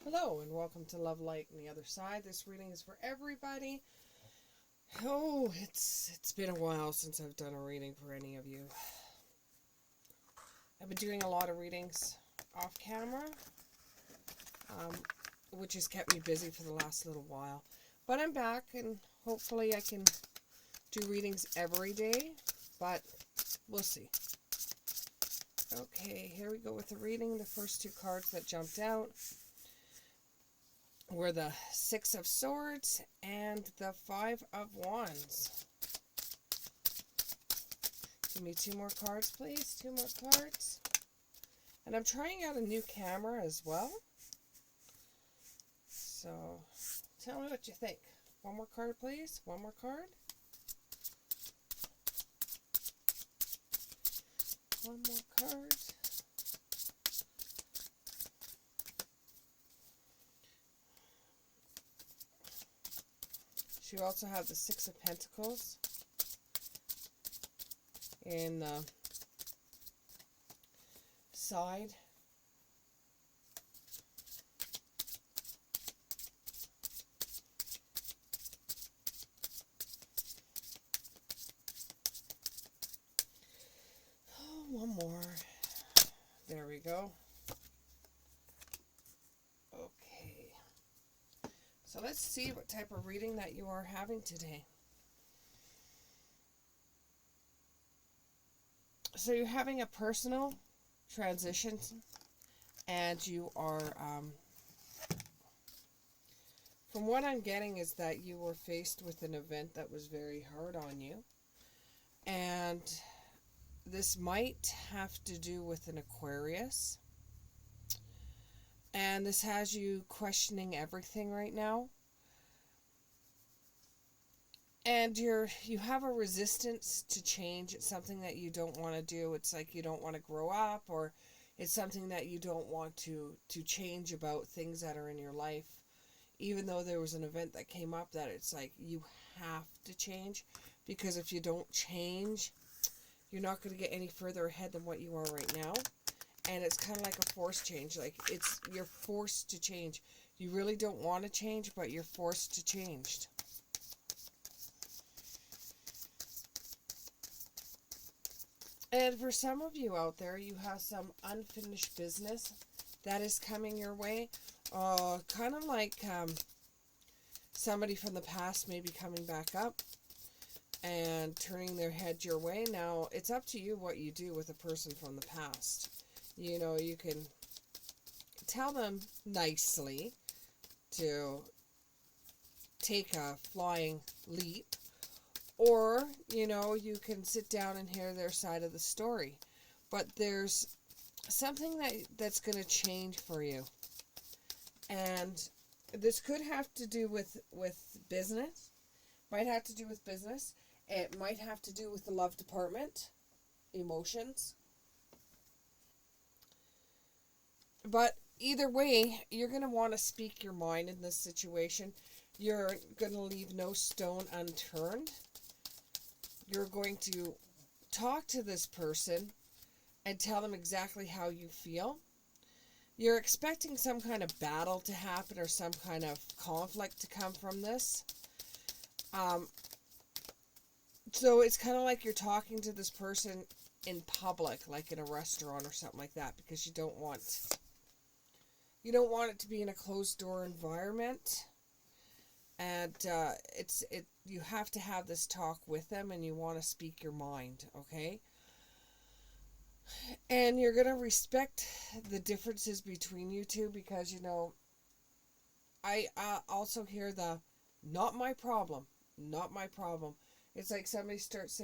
Hello and welcome to Love Light and the Other Side. This reading is for everybody. Oh, it's been a while since I've done a reading for any of you. I've been doing a lot of readings off camera, which has kept me busy for the last little while. But I'm back and hopefully I can do readings every day, but we'll see. Okay, here we go with the reading. The first two cards that jumped out were the Six of Swords and the Five of Wands. Give me two more cards, please. Two more cards. And I'm trying out a new camera as well. So, tell me what you think. One more card, please. One more card. One more card. You also have the Six of Pentacles in the side. Oh, one more. There we go. Okay. So let's see what type of reading that you are having today. So you're having a personal transition, and you are, from what I'm getting is that you were faced with an event that was very hard on you. And this might have to do with an Aquarius. And this has you questioning everything right now. And you have a resistance to change. It's something that you don't want to do. It's like you don't want to grow up, or it's something that you don't want to change about things that are in your life. Even though there was an event that came up that it's like you have to change, because if you don't change, you're not going to get any further ahead than what you are right now. And it's kind of like a forced change. Like you're forced to change. You really don't want to change, but you're forced to change. And for some of you out there, you have some unfinished business that is coming your way. Kind of like somebody from the past maybe coming back up and turning their head your way. Now, it's up to you what you do with a person from the past. You know, you can tell them nicely to take a flying leap, or, you know, you can sit down and hear their side of the story. But there's something that's going to change for you. And this could have to do with business. Might have to do with business. It might have to do with the love department, emotions. But either way, you're going to want to speak your mind in this situation. You're going to leave no stone unturned. You're going to talk to this person and tell them exactly how you feel. You're expecting some kind of battle to happen or some kind of conflict to come from this. So it's kind of like you're talking to this person in public, like in a restaurant or something like that, because you don't want it to be in a closed door environment. And you have to have this talk with them, and you want to speak your mind, okay? And you're going to respect the differences between you two, because, you know, I also hear the, not my problem, not my problem. It's like somebody starts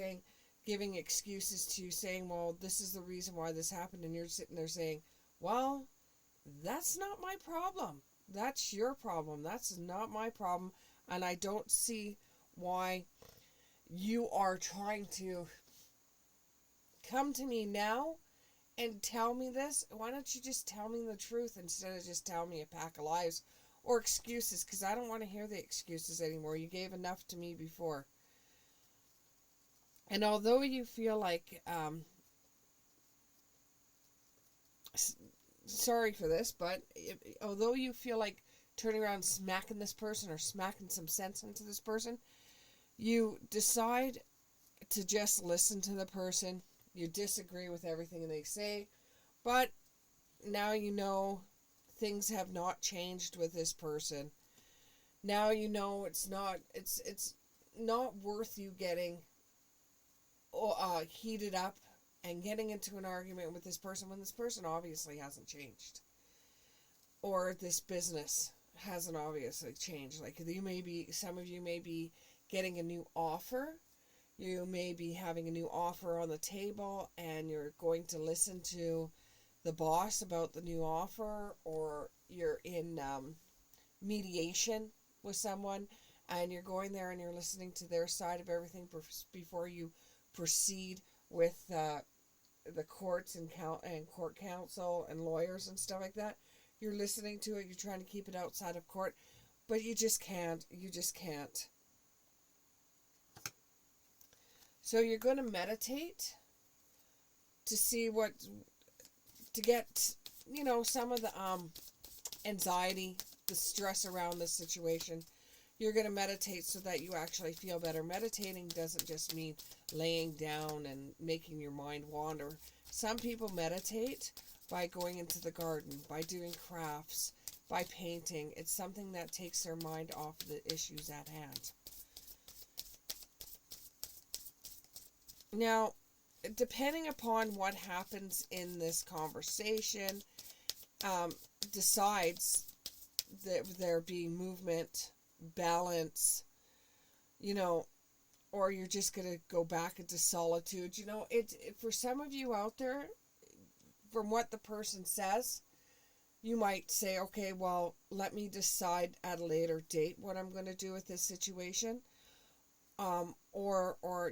giving excuses to you, saying, well, this is the reason why this happened, and you're sitting there saying, well, that's not my problem. That's your problem. That's not my problem. And I don't see why you are trying to come to me now and tell me this. Why don't you just tell me the truth instead of just telling me a pack of lies or excuses? Because I don't want to hear the excuses anymore. You gave enough to me before. And although you feel like sorry for this, but although you feel like turning around and smacking this person or smacking some sense into this person, you decide to just listen to the person. You disagree with everything they say, but now you know things have not changed with this person. Now you know it's not worth you getting heated up and getting into an argument with this person when this person obviously hasn't changed, or this business hasn't obviously changed. Like, some of you may be getting a new offer. You may be having a new offer on the table, and you're going to listen to the boss about the new offer, or you're in mediation with someone, and you're going there and you're listening to their side of everything before you proceed with the courts and court counsel and lawyers and stuff like that. You're listening to it. You're trying to keep it outside of court, but you just can't. You just can't. So you're going to meditate to see to get, some of the anxiety, the stress around this situation. You're going to meditate so that you actually feel better. Meditating doesn't just mean laying down and making your mind wander. Some people meditate by going into the garden, by doing crafts, by painting. It's something that takes their mind off the issues at hand. Now, depending upon what happens in this conversation, decides that there being movement, balance, or you're just going to go back into solitude. For some of you out there, from what the person says, you might say, okay, well, let me decide at a later date what I'm going to do with this situation. Or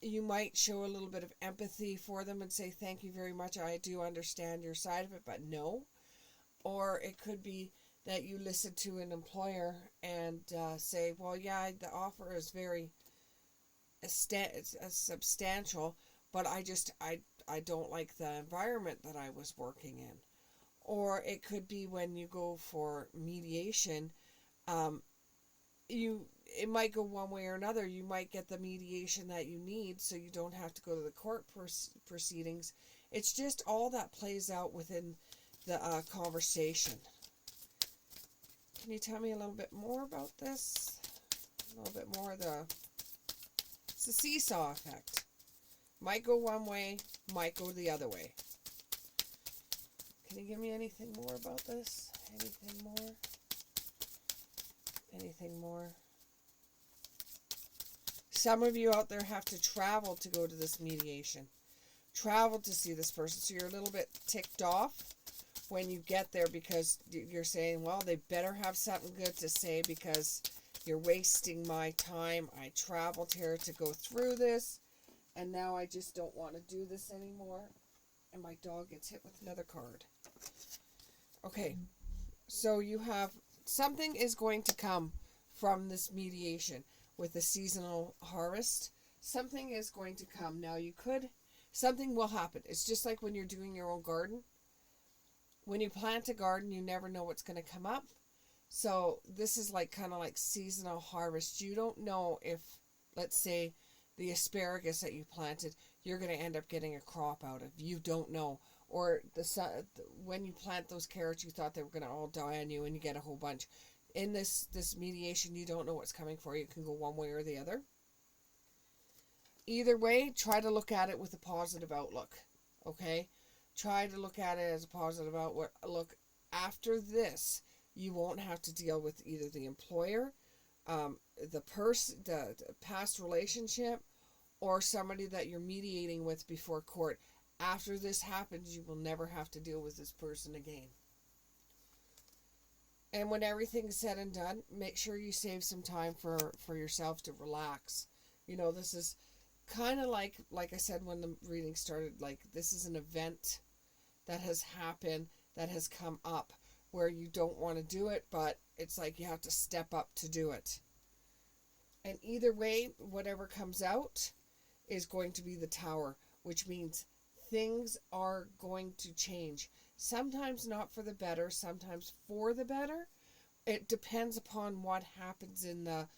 you might show a little bit of empathy for them and say, thank you very much, I do understand your side of it, but no. Or it could be that you listen to an employer and say, well, yeah, the offer is very substantial, but I don't like the environment that I was working in. Or it could be when you go for mediation, it might go one way or another. You might get the mediation that you need, so you don't have to go to the court proceedings. It's just all that plays out within the conversation. Can you tell me a little bit more about this? A little bit more it's the seesaw effect. Might go one way, might go the other way. Can you give me anything more about this? Anything more? Anything more? Some of you out there have to travel to go to this mediation. Travel to see this person. So you're a little bit ticked off when you get there because you're saying, well, they better have something good to say because you're wasting my time. I traveled here to go through this, and now I just don't want to do this anymore. And my dog gets hit with another card. Okay, so you have something is going to come from this mediation with the seasonal harvest. Something is going to come. Now something will happen. It's just like when you're doing your own garden. When you plant a garden, you never know what's going to come up. So this is kind of like seasonal harvest. You don't know if, let's say, the asparagus that you planted, you're going to end up getting a crop out of. You don't know. Or when you plant those carrots, you thought they were going to all die on you and you get a whole bunch. In this mediation, you don't know what's coming for you. It can go one way or the other. Either way, try to look at it with a positive outlook. Okay? Try to look at it as a positive outlook. After this, you won't have to deal with either the employer, the past relationship, or somebody that you're mediating with before court. After this happens, you will never have to deal with this person again. And when everything's said and done, make sure you save some time for yourself to relax. This is kind of like I said when the reading started, this is an event that has happened, that has come up, where you don't want to do it, but it's like you have to step up to do it. And either way, whatever comes out is going to be the Tower, which means things are going to change. Sometimes not for the better, sometimes for the better. It depends upon what happens in the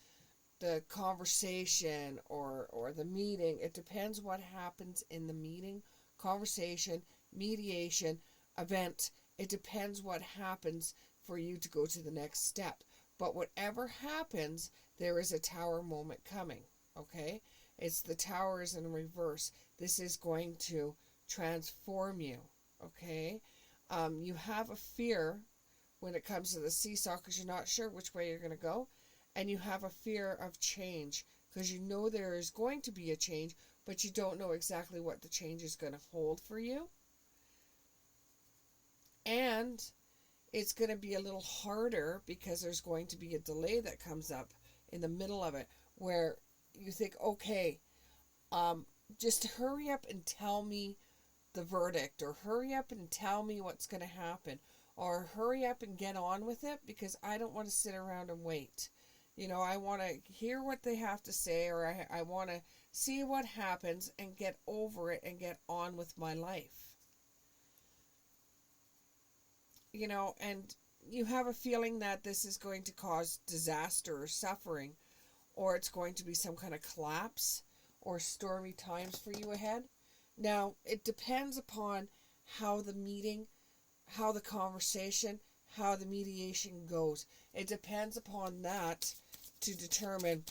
conversation or the meeting. It depends what happens in the meeting, conversation, mediation, event. It depends what happens for you to go to the next step. But whatever happens, there is a tower moment coming, okay? It's the tower is in reverse. This is going to transform you, okay? You have a fear when it comes to the seesaw because you're not sure which way you're going to go. And you have a fear of change because you know there is going to be a change, but you don't know exactly what the change is going to hold for you. And it's going to be a little harder because there's going to be a delay that comes up in the middle of it where you think, okay, just hurry up and tell me the verdict, or hurry up and tell me what's going to happen, or hurry up and get on with it because I don't want to sit around and wait. You know, I want to hear what they have to say, or I want to see what happens and get over it and get on with my life. You know, and you have a feeling that this is going to cause disaster or suffering, or it's going to be some kind of collapse or stormy times for you ahead. Now, it depends upon how the meeting, how the conversation, how the mediation goes. It depends upon that to determine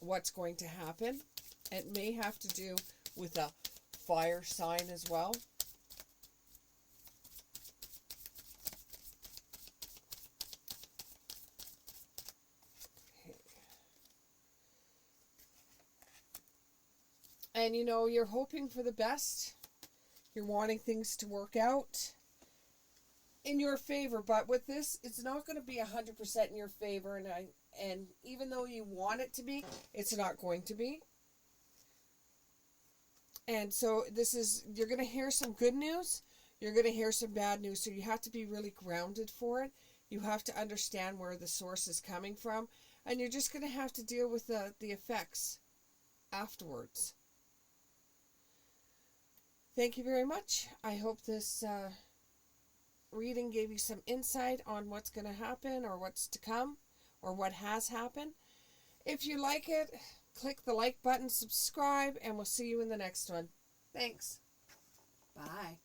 what's going to happen. It may have to do with a fire sign as well. Okay. And you know, you're hoping for the best. You're wanting things to work out in your favor, but with this, it's not going to be 100% in your favor, and even though you want it to be, it's not going to be. And so this is, you're going to hear some good news, you're going to hear some bad news, so you have to be really grounded for it. You have to understand where the source is coming from, and you're just going to have to deal with the effects afterwards. Thank you very much. I hope this reading gave you some insight on what's going to happen or what's to come or what has happened. If you like it, click the like button, subscribe, and we'll see you in the next one. Thanks. Bye.